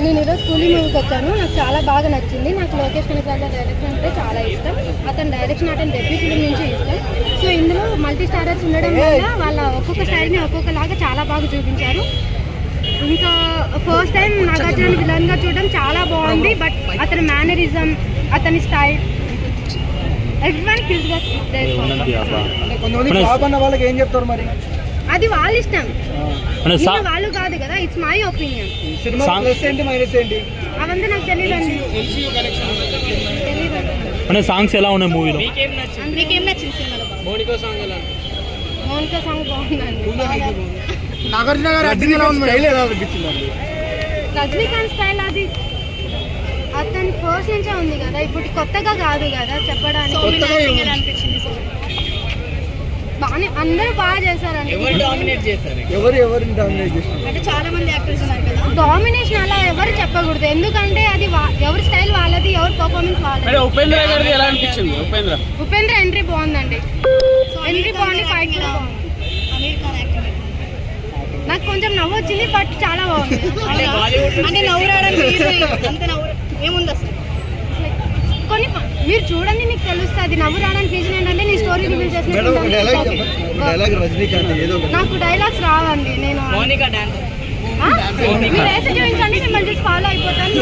నేను ఈరోజు కూలీ మూవీకి వచ్చాను. నాకు చాలా బాగా నచ్చింది. నాకు లోకేష్ కనకరాజు డైరెక్షన్ అంటే చాలా ఇష్టం. అతని డైరెక్షన్ అతని డెబ్యూ ఫిల్మ్ నుంచి ఇష్టం. సో ఇందులో మల్టీ స్టారర్స్ ఉండడం వల్ల వాళ్ళ ఒక్కొక్క స్టైల్ని ఒక్కొక్కలాగా చాలా బాగా చూపించారు. ఇంకా ఫస్ట్ టైం నాగార్జున విలన్గా చూడడం చాలా బాగుంది. బట్ అతని మేనరిజం, అతని స్టైల్ ఎవ్రీవన్ కిల్డ్ వాళ్ళకి ఏం చెప్తారు మరి? అది వాళ్ళ ఇష్టం, వాళ్ళు కాదు కదా. It's my opinion. అవంతా నాకు తెలియదండి. సాంగ్స్ ఎలా ఉన్నాయి మూవీలో? మీకేం నచ్చింది సినిమాలో? మోనికా సాంగ్ బాగుందండి. రజనీకాంత్ స్టైల్ అది అతని ఫస్ట్ నుంచే ఉంది కదా, ఇప్పుడు కొత్తగా కాదు కదా చెప్పడానికి. బాగానే అందరూ బాగా చేశారండి. అంటే చాలా మంది యాక్టర్స్ ఉన్నారు కదా. డామినేషన్ అలా ఎవరు చెప్పకూడదు, ఎందుకంటే అది ఎవరి స్టైల్ వాళ్ళది, ఎవరి పర్ఫార్మెన్స్ వాళ్ళది. ఉపేంద్ర ఎంట్రీ బాగుందండి. ఎంట్రీ బాగుంది, ఫైట్ కూడా బాగుంది. నాకు కొంచెం నవ్వు వచ్చింది, బట్ చాలా బాగుంది. అంటే నవ్వు రావడానికి ఏముంది అసలు? కొన్ని మీరు చూడండి, మీకు తెలుస్తుంది. నవ్వు రావడానికి రీజన్ ఏంటంటే నీ స్టోరీ రివీల్ చేసిన. నాకు డైలాగ్స్ రావండి. నేను మీరు వేసి చూపించండి, మిమ్మల్ని చూసి ఫాలో అయిపోతాను.